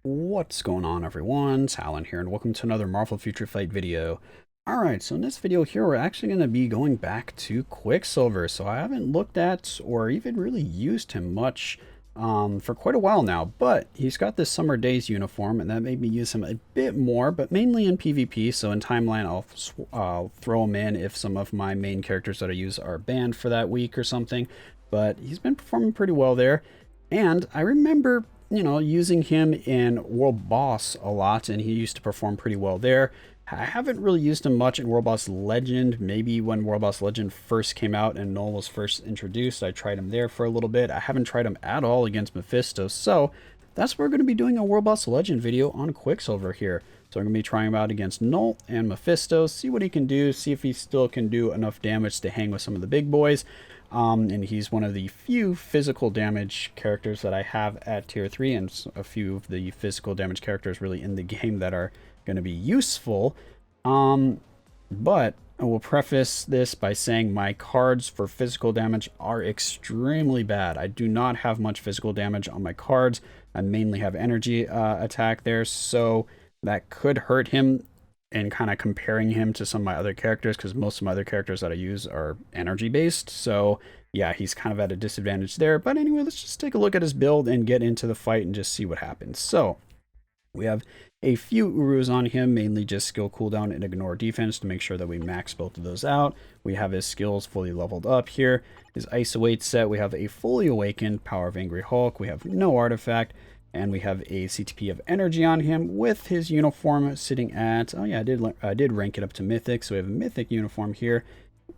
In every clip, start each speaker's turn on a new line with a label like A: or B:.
A: What's going on, everyone? Talen here, and welcome to another Marvel Future Fight video. Alright, so in this video here, we're actually going to be going back to Quicksilver. So I haven't looked at or even really used him much for quite a while now, but he's got this Summer Days uniform, and that made me use him a bit more, but mainly in PvP. So in Timeline, I'll throw him in if some of my main characters that I use are banned for that week or something. But he's been performing pretty well there. And I remember, using him in World Boss a lot, and he used to perform pretty well there. I haven't really used him much in World Boss Legend. Maybe when World Boss Legend first came out and Knull was first introduced, I tried him there for a little bit. I haven't tried him at all against Mephisto, so that's why we're going to be doing a World Boss Legend video on Quicksilver here. So I'm going to be trying him out against Knull and Mephisto, see what he can do, see if he still can do enough damage to hang with some of the big boys. And he's one of the few physical damage characters that I have at tier 3, and a few of the physical damage characters really in the game that are going to be useful. But I will preface this by saying my cards for physical damage are extremely bad. I do not have much physical damage on my cards. I mainly have energy attack there, so that could hurt him, and kind of comparing him to some of my other characters, because most of my other characters that I use are energy based. So yeah, he's kind of at a disadvantage there. But anyway, let's just take a look at his build and get into the fight and just see what happens. So we have a few Urus on him, mainly just skill cooldown and ignore defense to make sure that we max both of those out. We have his skills fully leveled up here. His Ice Await set, we have a fully awakened Power of Angry Hulk. We have no artifact. And we have a CTP of energy on him with his uniform sitting at, oh yeah, I did rank it up to Mythic, so we have a Mythic uniform here.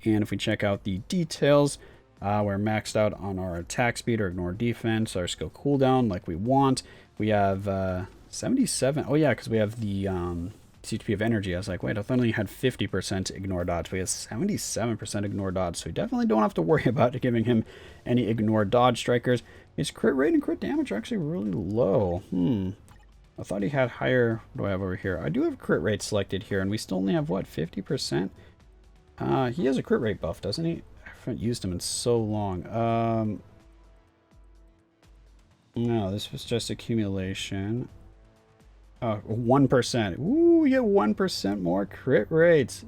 A: And if we check out the details, we're maxed out on our attack speed or ignore defense, our skill cooldown like we want. We have 77, oh yeah, because we have the CTP of energy. I was like, wait, I thought I only had 50% ignore dodge. We have 77% ignore dodge, so we definitely don't have to worry about giving him any ignore dodge strikers. His crit rate and crit damage are actually really low. I thought he had higher. What do I have over here? I do have crit rate selected here, and we still only have, what, 50%? He has a crit rate buff, doesn't he? I haven't used him in so long. No, this was just accumulation. 1%. Ooh, we get 1% more crit rates.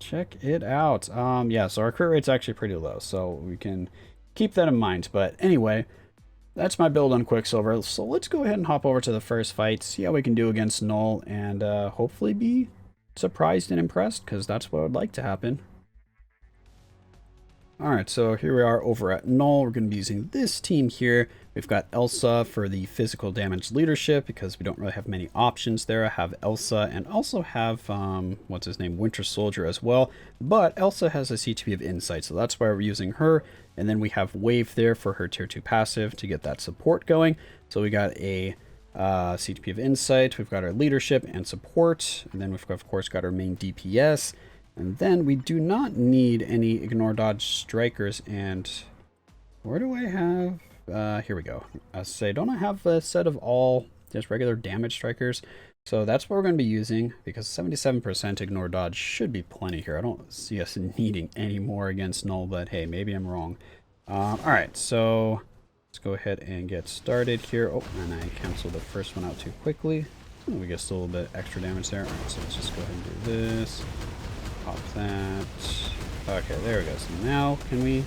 A: Check it out. Yeah, so our crit rate's actually pretty low, so we can keep that in mind. But anyway, that's my build on Quicksilver. So let's go ahead and hop over to the first fight, see how we can do against Knull, and hopefully be surprised and impressed, because that's what I'd like to happen. Alright, so here we are over at Knull. We're going to be using this team here. We've got Elsa for the physical damage leadership, because we don't really have many options there. I have Elsa and also have, what's his name, Winter Soldier as well. But Elsa has a CTP of Insight, so that's why we're using her. And then we have Wave there for her tier 2 passive to get that support going. So we got a CTP of Insight, we've got our leadership and support, and then we've of course got our main DPS. And then we do not need any ignore dodge strikers. And where do I have? Here we go. I say, don't I have a set of all just regular damage strikers? So that's what we're going to be using, because 77% ignore dodge should be plenty here. I don't see us needing any more against Knull, but hey, maybe I'm wrong. Alright, so let's go ahead and get started here. Oh, and I canceled the first one out too quickly. We get still a little bit extra damage there. Alright, so let's just go ahead and do this. Pop that. Okay, there we go. So now, can we?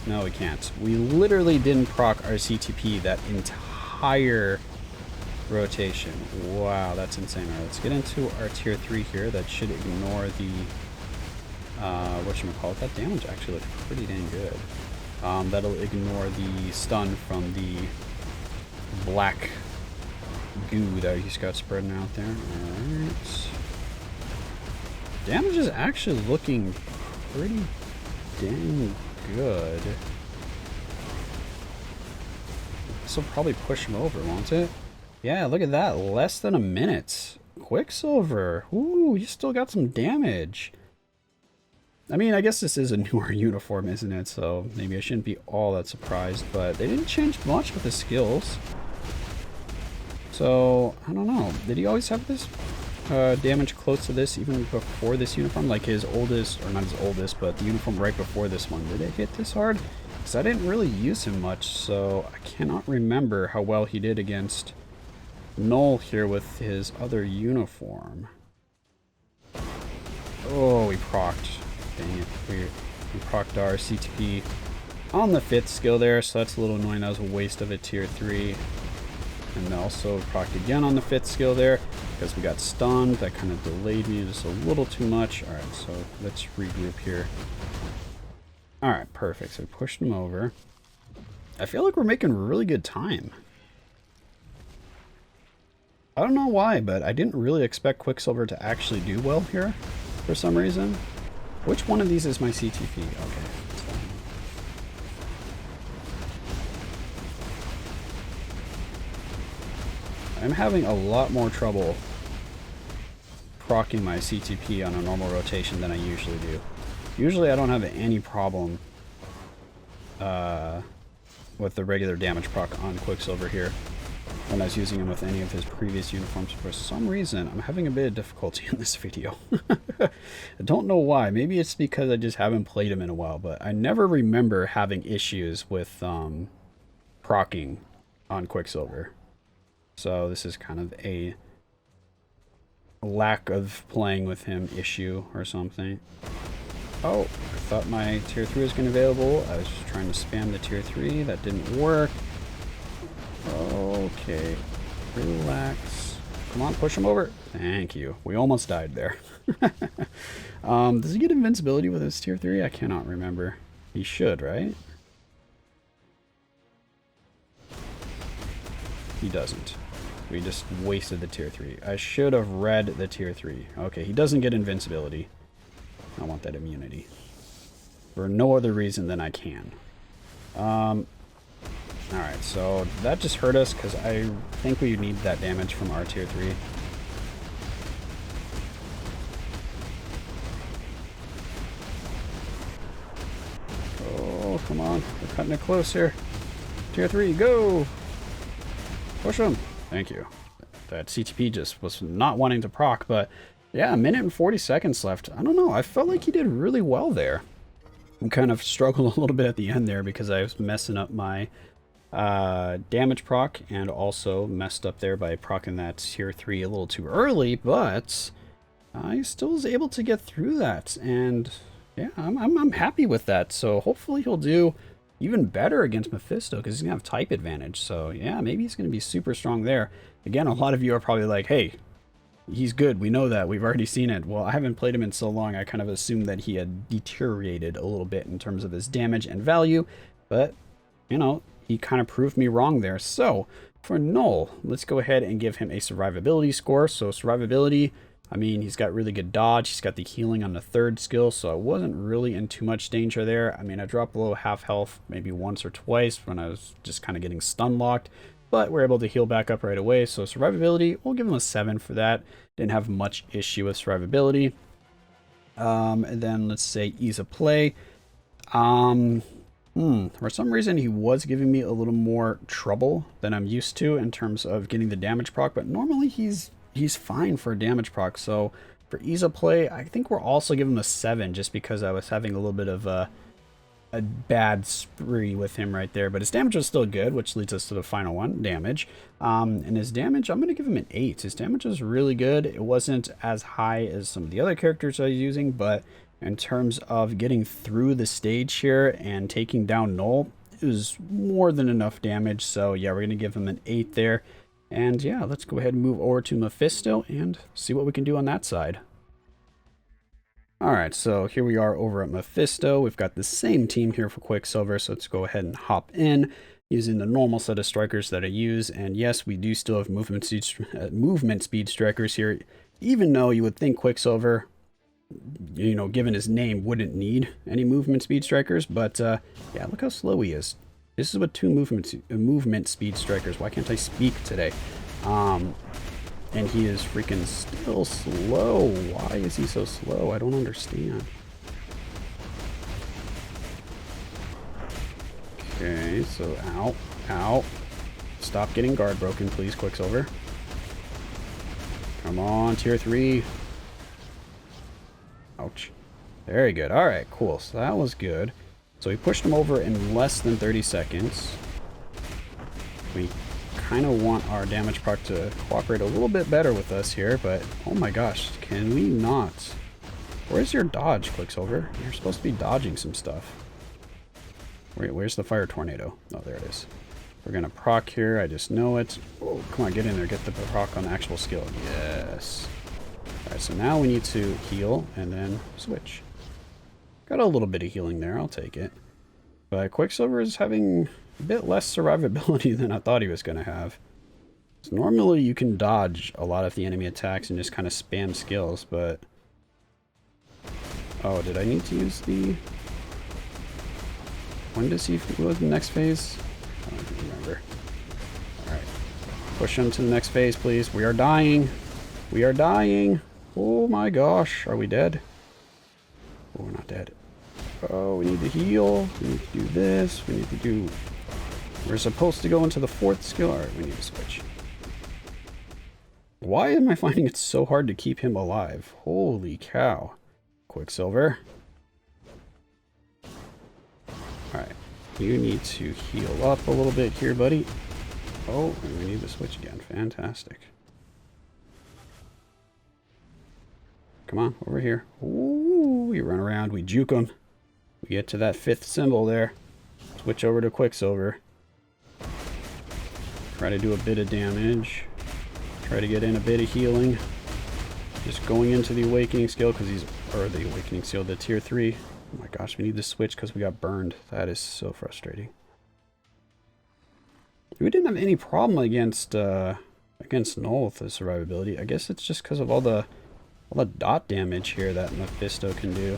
A: No, we can't. We literally didn't proc our CTP that entire rotation. Wow, that's insane. Alright, let's get into our tier 3 here. That should ignore the, whatchamacallit. That damage actually looks pretty dang good. That'll ignore the stun from the black goo that he's got spreading out there. Alright. Damage is actually looking pretty dang good. This will probably push him over, won't it? Yeah, look at that. Less than a minute. Quicksilver. Ooh, you still got some damage. I mean, I guess this is a newer uniform, isn't it? So maybe I shouldn't be all that surprised, but they didn't change much with his skills. So, I don't know. Did he always have this damage close to this even before this uniform? Like his oldest, or not his oldest, but the uniform right before this one. Did it hit this hard? Because I didn't really use him much, so I cannot remember how well he did against Knull here with his other uniform. Oh, we procced. Dang it. We procced our CTP on the 5th skill there, so that's a little annoying. That was a waste of a tier 3. And also procced again on the 5th skill there because we got stunned. That kind of delayed me just a little too much. Alright, so let's regroup here. Alright, perfect. So we pushed him over. I feel like we're making really good time. I don't know why, but I didn't really expect Quicksilver to actually do well here for some reason. Which one of these is my CTP? Okay. I'm having a lot more trouble proccing my CTP on a normal rotation than I usually do. Usually I don't have any problem with the regular damage proc on Quicksilver here when I was using him with any of his previous uniforms. For some reason, I'm having a bit of difficulty in this video. I don't know why. Maybe it's because I just haven't played him in a while, but I never remember having issues with proccing on Quicksilver. So this is kind of a lack of playing with him issue or something. Oh, I thought my tier 3 was going to be available. I was just trying to spam the tier 3. That didn't work. Okay. Relax. Come on, push him over. Thank you. We almost died there. Does he get invincibility with his tier 3? I cannot remember. He should, right? He doesn't. We just wasted the tier 3. I should have read the tier 3. Okay, he doesn't get invincibility. I want that immunity. For no other reason than I can. Alright, so that just hurt us because I think we need that damage from our tier 3. Oh, come on. We're cutting it close here. Tier 3, go! Push him. Thank you. That CTP just was not wanting to proc, but yeah, a minute and 40 seconds left. I don't know. I felt like he did really well there. I kind of struggled a little bit at the end there because I was messing up my damage proc and also messed up there by proccing that tier 3 a little too early, but I still was able to get through that, and yeah, I'm happy with that. So hopefully he'll do even better against Mephisto because he's gonna have type advantage. So yeah, maybe he's gonna be super strong there. Again, a lot of you are probably like, hey, he's good, we know that, we've already seen it. Well, I haven't played him in so long, I kind of assumed that he had deteriorated a little bit in terms of his damage and value, but you know, he kind of proved me wrong there. So for Knull, let's go ahead and give him a survivability score. So survivability, I mean, he's got really good dodge. He's got the healing on the 3rd skill, so I wasn't really in too much danger there. I mean, I dropped below half health maybe once or twice when I was just kind of getting stun locked, but we're able to heal back up right away. So survivability, we'll give him a 7 for that. Didn't have much issue with survivability. And then let's say ease of play. For some reason, he was giving me a little more trouble than I'm used to in terms of getting the damage proc, but normally he's fine for damage proc. So for ease of play, I think we're also giving him a 7 just because I was having a little bit of a bad spree with him right there. But his damage was still good, which leads us to the final one, damage. And his damage, I'm going to give him an 8. His damage was really good. It wasn't as high as some of the other characters I was using, but in terms of getting through the stage here and taking down Knull, it was more than enough damage. So yeah, we're going to give him an 8 there. And yeah, let's go ahead and move over to Mephisto and see what we can do on that side. Alright, so here we are over at Mephisto. We've got the same team here for Quicksilver, so let's go ahead and hop in using the normal set of strikers that I use. And yes, we do still have movement speed strikers here, even though you would think Quicksilver, you know, given his name, wouldn't need any movement speed strikers. But yeah, look how slow he is. This is with 2 movement speed strikers. Why can't I speak today? And he is freaking still slow. Why is he so slow? I don't understand. Okay, so ow, ow. Stop getting guard broken, please, Quicksilver. Come on, tier 3. Ouch. Very good. All right, cool. So that was good. So we pushed him over in less than 30 seconds. We kind of want our damage proc to cooperate a little bit better with us here, but oh my gosh, can we not? Where's your dodge, Quicksilver? You're supposed to be dodging some stuff. Wait, where's the fire tornado? Oh, there it is. We're gonna proc here, I just know it. Oh, come on, get in there, get the proc on actual skill. Yes. Alright, so now we need to heal and then switch. Got a little bit of healing there, I'll take it. But Quicksilver is having a bit less survivability than I thought he was going to have. So normally you can dodge a lot of the enemy attacks and just kind of spam skills, but... Oh, did I need to use the... When does he go to the next phase? I don't even remember. Alright. Push him to the next phase, please. We are dying. We are dying. Oh my gosh. Are we dead? Oh, we're not dead. Oh, we need to heal. We need to do this. We need to do... We're supposed to go into the 4th skill. Alright, we need to switch. Why am I finding it so hard to keep him alive? Holy cow. Quicksilver. Alright. You need to heal up a little bit here, buddy. Oh, and we need to switch again. Fantastic. Come on, over here. Ooh, we run around, we juke them. We get to that 5th symbol there. Switch over to Quicksilver. Try to do a bit of damage. Try to get in a bit of healing. Just going into the awakening skill because he's... Or the awakening skill, the tier 3. Oh my gosh, we need to switch because we got burned. That is so frustrating. We didn't have any problem against Knull with the survivability. I guess it's just because of all the dot damage here that Mephisto can do.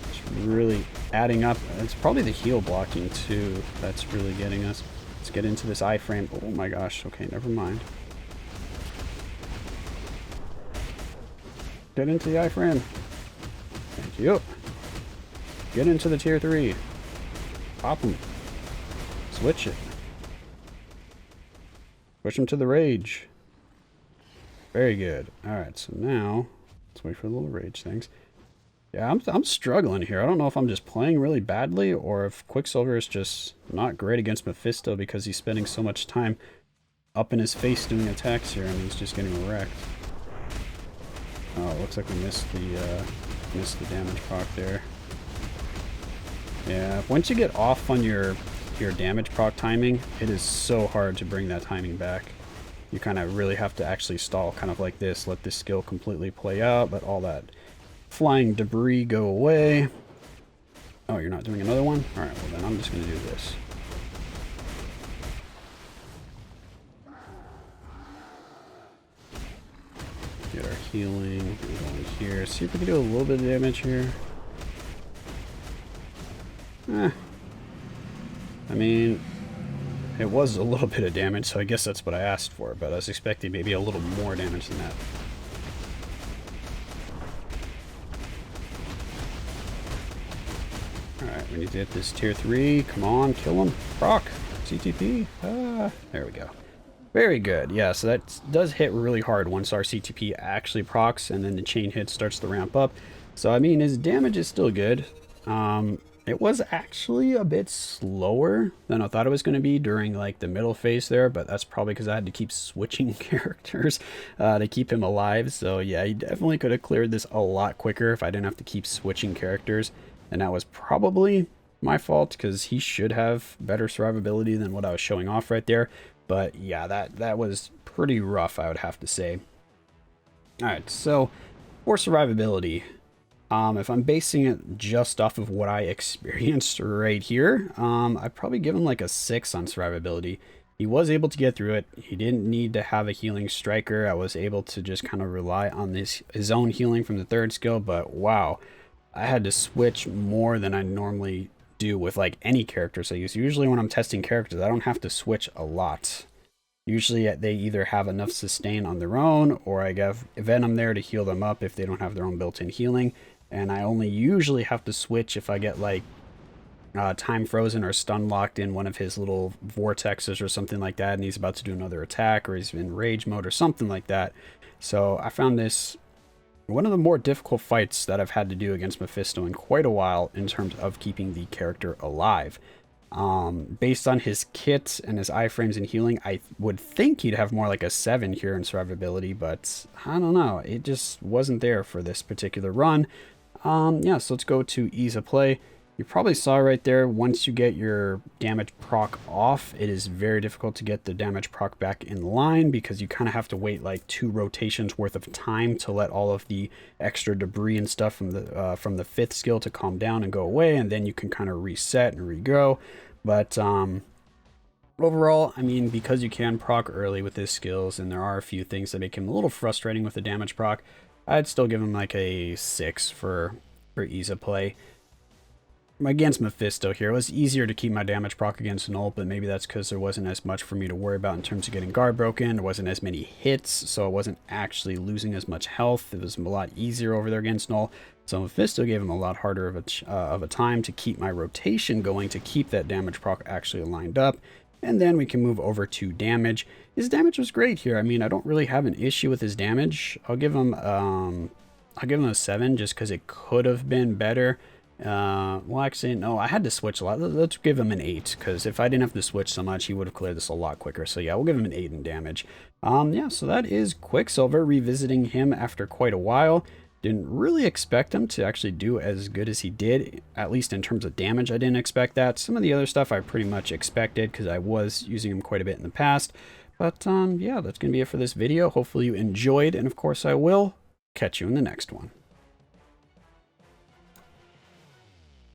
A: It's really adding up. It's probably the heal blocking too that's really getting us. Let's get into this iframe. Oh my gosh. Okay, never mind. Get into the iframe. Thank you. Get into the tier 3. Pop him. Switch it. Push him to the rage. Very good. Alright, so now let's wait for the little rage things. Yeah, I'm struggling here. I don't know if I'm just playing really badly or if Quicksilver is just not great against Mephisto because he's spending so much time up in his face doing attacks here and he's just getting wrecked. Oh, it looks like we missed the damage proc there. Yeah, once you get off on your damage proc timing, it is so hard to bring that timing back. You kind of really have to actually stall kind of like this, let this skill completely play out, let all that flying debris go away. Oh, you're not doing another one? Alright, well then I'm just going to do this. Get our healing, go in here, see if we can do a little bit of damage here. I mean, it was a little bit of damage, so I guess that's what I asked for, but I was expecting maybe a little more damage than that. Alright, we need to hit this tier 3. Come on, kill him. Proc. CTP. There we go. Very good. Yeah, so that does hit really hard once our CTP actually procs, and then the chain hit starts to ramp up. So, I mean, his damage is still good. It was actually a bit slower than I thought it was going to be during like the middle phase there, but that's probably because I had to keep switching characters to keep him alive. So yeah, he definitely could have cleared this a lot quicker if I didn't have to keep switching characters. And that was probably my fault because he should have better survivability than what I was showing off right there. But yeah, that was pretty rough, I would have to say. Alright, so for survivability, if I'm basing it just off of what I experienced right here, I'd probably give him like a 6 on survivability. He was able to get through it. He didn't need to have a healing striker. I was able to just kind of rely on his own healing from the 3rd skill, but wow, I had to switch more than I normally do with like any characters I use. Usually when I'm testing characters, I don't have to switch a lot. Usually they either have enough sustain on their own, or I have Venom there to heal them up if they don't have their own built-in healing. And I only usually have to switch if I get like time frozen or stun locked in one of his little vortexes or something like that, and he's about to do another attack, or he's in rage mode or something like that. So I found this one of the more difficult fights that I've had to do against Mephisto in quite a while in terms of keeping the character alive. Based on his kit and his iframes and healing, I would think he'd have more like a 7 here in survivability, but I don't know. It just wasn't there for this particular run. Yeah, so let's go to ease of play. You probably saw right there, once you get your damage proc off, it is very difficult to get the damage proc back in line because you kind of have to wait like 2 rotations worth of time to let all of the extra debris and stuff from the 5th skill to calm down and go away, and then you can kind of reset and regrow. But overall, I mean, because you can proc early with his skills, and there are a few things that make him a little frustrating with the damage proc, I'd still give him like a 6 for ease of play. Against Mephisto here, it was easier to keep my damage proc against Knull, but maybe that's because there wasn't as much for me to worry about in terms of getting guard broken. There wasn't as many hits, so I wasn't actually losing as much health. It was a lot easier over there against Knull. So Mephisto gave him a lot harder of a time to keep my rotation going, to keep that damage proc actually lined up. And then we can move over to damage. His damage was great here. I mean, I don't really have an issue with his damage. I'll give him a 7 just because it could have been better. Well, actually, no, I had to switch a lot. Let's give him an 8, because if I didn't have to switch so much, he would have cleared this a lot quicker. So yeah, we'll give him an 8 in damage. Yeah, so that is Quicksilver, revisiting him after quite a while. Didn't really expect him to actually do as good as he did, at least in terms of damage. I didn't expect that. Some of the other stuff I pretty much expected because I was using him quite a bit in the past. But yeah, that's going to be it for this video. Hopefully you enjoyed, and of course I will catch you in the next one.